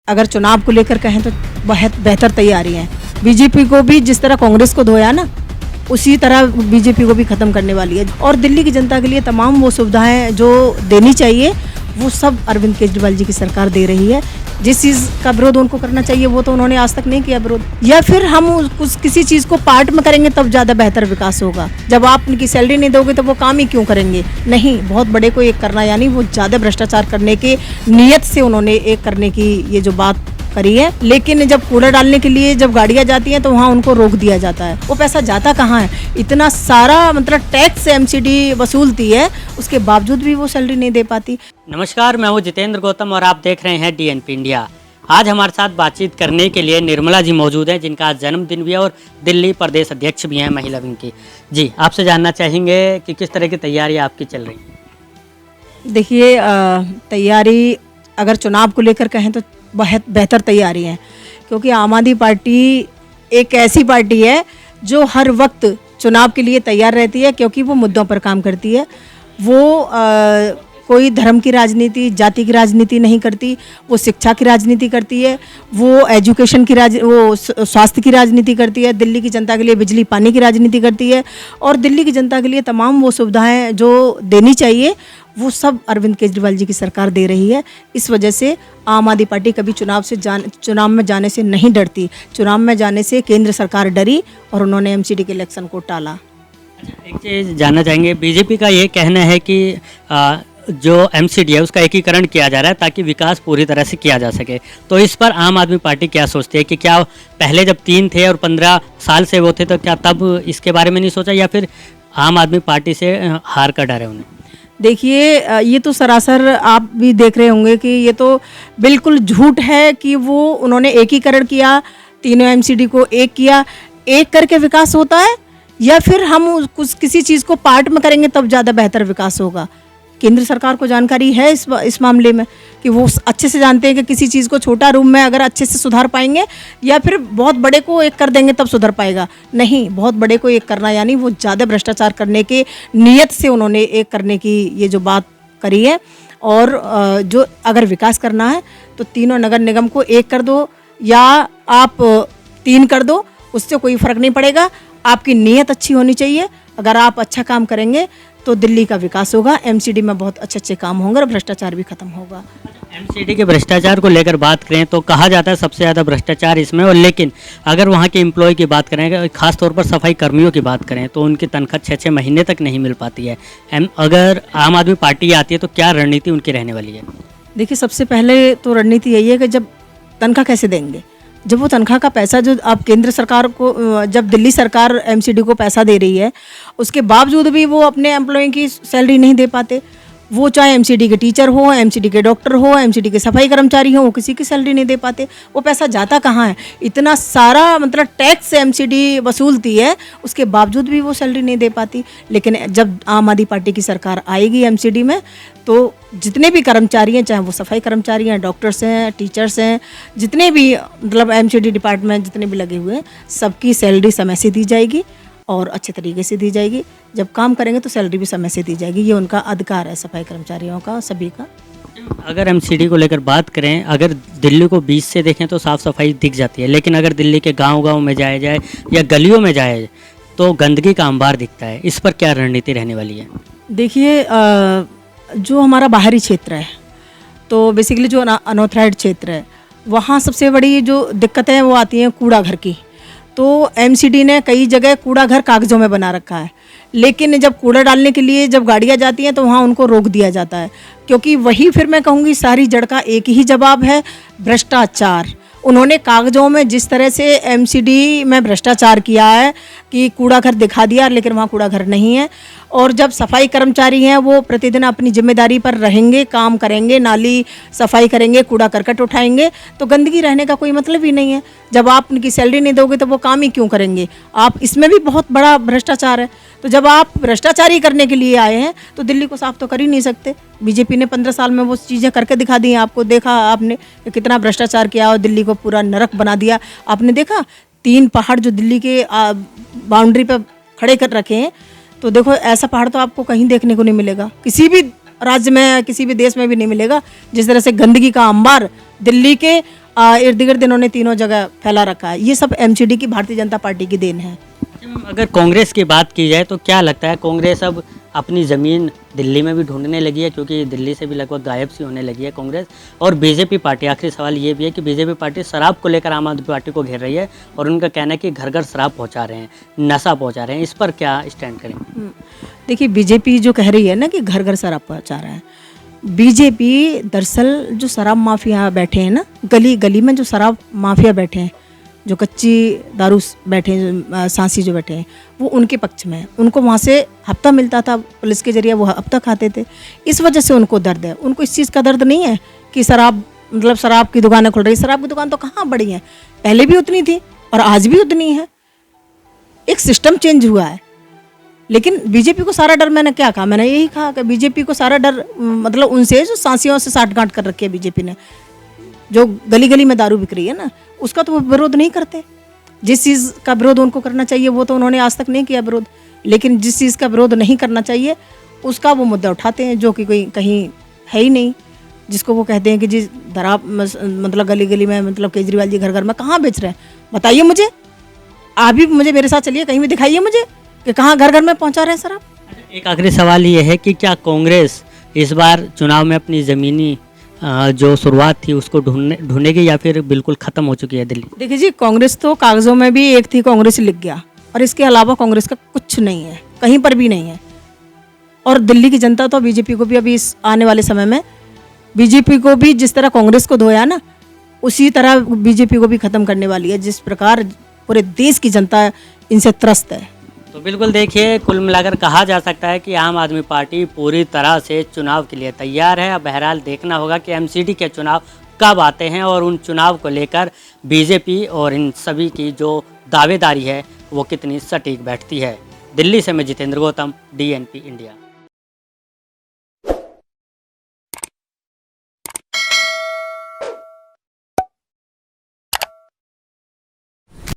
अगर चुनाव को लेकर कहें तो बहुत बेहतर तैयारी है। बीजेपी को भी जिस तरह कांग्रेस को धोया ना, उसी तरह बीजेपी को भी खत्म करने वाली है। और दिल्ली की जनता के लिए तमाम वो सुविधाएं जो देनी चाहिए वो सब अरविंद केजरीवाल जी की सरकार दे रही है। जिस चीज़ का विरोध उनको करना चाहिए वो तो उन्होंने आज तक नहीं किया विरोध। या फिर हम किसी चीज़ को पार्ट में करेंगे तब ज़्यादा बेहतर विकास होगा। जब आप उनकी सैलरी नहीं दोगे तो वो काम ही क्यों करेंगे। नहीं, बहुत बड़े को एक करना, यानी वो ज़्यादा भ्रष्टाचार करने के नियत से उन्होंने एक करने की ये जो बात करी है। लेकिन जब कूड़ा डालने के लिए जब गाड़ियां जाती हैं तो वहाँ उनको रोक दिया जाता है। वो पैसा जाता कहाँ है? इतना सारा मतलब टैक्स एमसीडी वसूलती है, उसके बावजूद भी वो सैलरी नहीं दे पाती। नमस्कार, मैं हूँ जितेंद्र गौतम और आप देख रहे हैं डीएनपी इंडिया। आज हमारे साथ बातचीत करने के लिए निर्मला जी मौजूद हैं, जिनका आज जन्मदिन भी है और दिल्ली प्रदेश अध्यक्ष भी हैं महिला विंग की। जी, आपसे जानना चाहेंगे कि किस तरह की तैयारी आपकी चल रही है। देखिए, तैयारी अगर चुनाव को लेकर कहें तो बहुत बेहतर तैयारी है, क्योंकि आम आदमी पार्टी एक ऐसी पार्टी है जो हर वक्त चुनाव के लिए तैयार रहती है, क्योंकि वो मुद्दों पर काम करती है। वो कोई धर्म की राजनीति, जाति की राजनीति नहीं करती। वो शिक्षा की राजनीति करती है, वो एजुकेशन की वो स्वास्थ्य की राजनीति करती है, दिल्ली की जनता के लिए बिजली पानी की राजनीति करती है, और दिल्ली की जनता के लिए तमाम वो सुविधाएं जो देनी चाहिए वो सब अरविंद केजरीवाल जी की सरकार दे रही है। इस वजह से आम आदमी पार्टी कभी चुनाव में जाने से नहीं डरती। चुनाव में जाने से केंद्र सरकार डरी और उन्होंने एमसीडी के इलेक्शन को टाला। एक चीज़ जानना चाहेंगे, बीजेपी का ये कहना है कि जो एमसीडी है उसका एकीकरण किया जा रहा है ताकि विकास पूरी तरह से किया जा सके। तो इस पर आम आदमी पार्टी क्या सोचती है कि क्या पहले जब 3 थे और 15 साल से वो थे तो क्या तब इसके बारे में नहीं सोचा, या फिर आम आदमी पार्टी से हार का डर है उन्हें? देखिए, ये तो सरासर आप भी देख रहे होंगे कि ये तो बिल्कुल झूठ है कि वो उन्होंने एकीकरण किया, तीनों एमसीडी को एक किया। एक करके विकास होता है या फिर हम किसी चीज़ को पार्ट में करेंगे तब ज़्यादा बेहतर विकास होगा। केंद्र सरकार को जानकारी है इस मामले में कि वो अच्छे से जानते हैं कि किसी चीज़ को छोटा रूम में अगर अच्छे से सुधार पाएंगे या फिर बहुत बड़े को एक कर देंगे तब सुधर पाएगा। नहीं, बहुत बड़े को एक करना, यानी वो ज़्यादा भ्रष्टाचार करने के नियत से उन्होंने एक करने की ये जो बात करी है। और जो अगर विकास करना है तो तीनों नगर निगम को एक कर दो या आप 3 कर दो, उससे कोई फ़र्क नहीं पड़ेगा। आपकी नीयत अच्छी होनी चाहिए। अगर आप अच्छा काम करेंगे तो दिल्ली का विकास होगा, एमसीडी में बहुत अच्छे अच्छे काम होंगे और भ्रष्टाचार भी खत्म होगा। एमसीडी के भ्रष्टाचार को लेकर बात करें तो कहा जाता है सबसे ज़्यादा भ्रष्टाचार इसमें, और लेकिन अगर वहाँ के एम्प्लॉय की बात करें, खासतौर पर सफाई कर्मियों की बात करें, तो उनकी तनख्वाह 6-6 महीने तक नहीं मिल पाती है। अगर आम आदमी पार्टी आती है तो क्या रणनीति उनकी रहने वाली है? देखिए, सबसे पहले तो रणनीति यही है कि जब तनख्वाह कैसे देंगे, जब वो तनख्वाह का पैसा जो आप केंद्र सरकार को, जब दिल्ली सरकार एमसीडी को पैसा दे रही है, उसके बावजूद भी वो अपने एम्प्लॉय की सैलरी नहीं दे पाते। वो चाहे एमसीडी के टीचर हो, एमसीडी के डॉक्टर हो, एमसीडी के सफाई कर्मचारी हो, वो किसी की सैलरी नहीं दे पाते। वो पैसा जाता कहाँ है? इतना सारा मतलब टैक्स एमसीडी वसूलती है, उसके बावजूद भी वो सैलरी नहीं दे पाती। लेकिन जब आम आदमी पार्टी की सरकार आएगी एमसीडी में, तो जितने भी कर्मचारी हैं, चाहे वो सफाई कर्मचारी हैं, डॉक्टर्स हैं, टीचर्स हैं, जितने भी मतलब एमसीडी डिपार्टमेंट जितने भी लगे हुए हैं, सबकी सैलरी समय से दी जाएगी और अच्छे तरीके से दी जाएगी। जब काम करेंगे तो सैलरी भी समय से दी जाएगी। ये उनका अधिकार है, सफाई कर्मचारियों का, सभी का। अगर एमसीडी को लेकर बात करें, अगर दिल्ली को बीच से देखें तो साफ़ सफाई दिख जाती है, लेकिन अगर दिल्ली के गांव-गांव में जाया जाए या गलियों में जाया जाए तो गंदगी का अंबार दिखता है। इस पर क्या रणनीति रहने वाली है? देखिए, जो हमारा बाहरी क्षेत्र है, तो बेसिकली जो अनऑथराइज्ड क्षेत्र है, वहाँ सबसे बड़ी जो दिक्कतें वो आती हैं कूड़ा घर की। तो एमसीडी ने कई जगह कूड़ा घर कागज़ों में बना रखा है, लेकिन जब कूड़ा डालने के लिए जब गाड़ियाँ जाती हैं तो वहाँ उनको रोक दिया जाता है, क्योंकि वही फिर मैं कहूँगी सारी जड़ का एक ही जवाब है, भ्रष्टाचार। उन्होंने कागज़ों में जिस तरह से एमसीडी में भ्रष्टाचार किया है कि कूड़ा घर दिखा दिया, लेकिन वहाँ कूड़ा घर नहीं है। और जब सफाई कर्मचारी हैं वो प्रतिदिन अपनी जिम्मेदारी पर रहेंगे, काम करेंगे, नाली सफाई करेंगे, कूड़ा करकट उठाएंगे, तो गंदगी रहने का कोई मतलब ही नहीं है। जब आप उनकी सैलरी नहीं दोगे तो वो काम ही क्यों करेंगे आप? इसमें भी बहुत बड़ा भ्रष्टाचार है। तो जब आप भ्रष्टाचारी करने के लिए आए हैं तो दिल्ली को साफ तो कर ही नहीं सकते। बीजेपी ने 15 साल में वो चीज़ें करके दिखा दी हैं। आपको देखा आपने कि कितना भ्रष्टाचार किया और दिल्ली को पूरा नरक बना दिया। आपने देखा 3 पहाड़ जो दिल्ली के बाउंड्री पर खड़े कर रखे हैं, तो देखो ऐसा पहाड़ तो आपको कहीं देखने को नहीं मिलेगा, किसी भी राज्य में, किसी भी देश में भी नहीं मिलेगा। जिस तरह से गंदगी का अंबार दिल्ली के इर्द गिर्द इन्होंने तीनों जगह फैला रखा है। ये सब एमसीडी की, भारतीय जनता पार्टी की देन है। अच्छा मैम, अगर कांग्रेस की बात की जाए तो क्या लगता है कांग्रेस अब अपनी ज़मीन दिल्ली में भी ढूंढने लगी है, क्योंकि दिल्ली से भी लगभग गायब सी होने लगी है कांग्रेस। और बीजेपी पार्टी, आखिरी सवाल ये भी है कि बीजेपी पार्टी शराब को लेकर आम आदमी पार्टी को घेर रही है और उनका कहना है कि घर घर शराब पहुंचा रहे हैं, नशा पहुंचा रहे हैं। इस पर क्या स्टैंड करेंगे? देखिए, बीजेपी जो कह रही है ना कि घर घर शराब पहुंचा रहा है, बीजेपी दरअसल जो शराब माफिया बैठे हैं ना, गली गली में जो शराब माफिया बैठे हैं, जो कच्ची दारू बैठे हैं, सांसी जो बैठे हैं, वो उनके पक्ष में है। उनको वहाँ से हफ्ता मिलता था, पुलिस के जरिए वो हफ्ता खाते थे। इस वजह से उनको दर्द है। उनको इस चीज़ का दर्द नहीं है कि शराब, मतलब शराब की दुकानें खुल रही। शराब की दुकान तो कहाँ बढ़ी है, पहले भी उतनी थी और आज भी उतनी है। एक सिस्टम चेंज हुआ है। लेकिन बीजेपी को सारा डर, मैंने क्या कहा, मैंने यही कहा कि बीजेपी को सारा डर मतलब उनसे जो सांसियों से साठगांठ कर रखी है बीजेपी ने, जो गली गली में दारू बिक रही है ना, उसका तो वो विरोध नहीं करते। जिस चीज़ का विरोध उनको करना चाहिए वो तो उन्होंने आज तक नहीं किया विरोध, लेकिन जिस चीज़ का विरोध नहीं करना चाहिए उसका वो मुद्दा उठाते हैं, जो कि कोई कहीं है ही नहीं। जिसको वो कहते हैं कि जी दरा मतलब गली गली में, मतलब केजरीवाल जी घर घर में कहाँ बेच रहे हैं, बताइए मुझे। आप भी मुझे, मेरे साथ चलिए, कहीं भी दिखाइए मुझे कि कहाँ घर घर में पहुँचा रहे हैं शराब। एक आखिरी सवाल ये है कि क्या कांग्रेस इस बार चुनाव में अपनी ज़मीनी जो शुरुआत थी उसको ढूंढेगी या फिर बिल्कुल ख़त्म हो चुकी है दिल्ली? देखिए जी, कांग्रेस तो कागजों में भी एक थी, कांग्रेस लिख गया, और इसके अलावा कांग्रेस का कुछ नहीं है, कहीं पर भी नहीं है। और दिल्ली की जनता तो बीजेपी को भी अभी इस आने वाले समय में, बीजेपी को भी जिस तरह कांग्रेस को धोया ना, उसी तरह बीजेपी को भी ख़त्म करने वाली है, जिस प्रकार पूरे देश की जनता इनसे त्रस्त है। तो बिल्कुल देखिए, कुल मिलाकर कहा जा सकता है कि आम आदमी पार्टी पूरी तरह से चुनाव के लिए तैयार है। अब बहरहाल देखना होगा कि एमसीडी के चुनाव कब आते हैं और उन चुनाव को लेकर बीजेपी और इन सभी की जो दावेदारी है वो कितनी सटीक बैठती है। दिल्ली से मैं जितेंद्र गौतम, DNP इंडिया।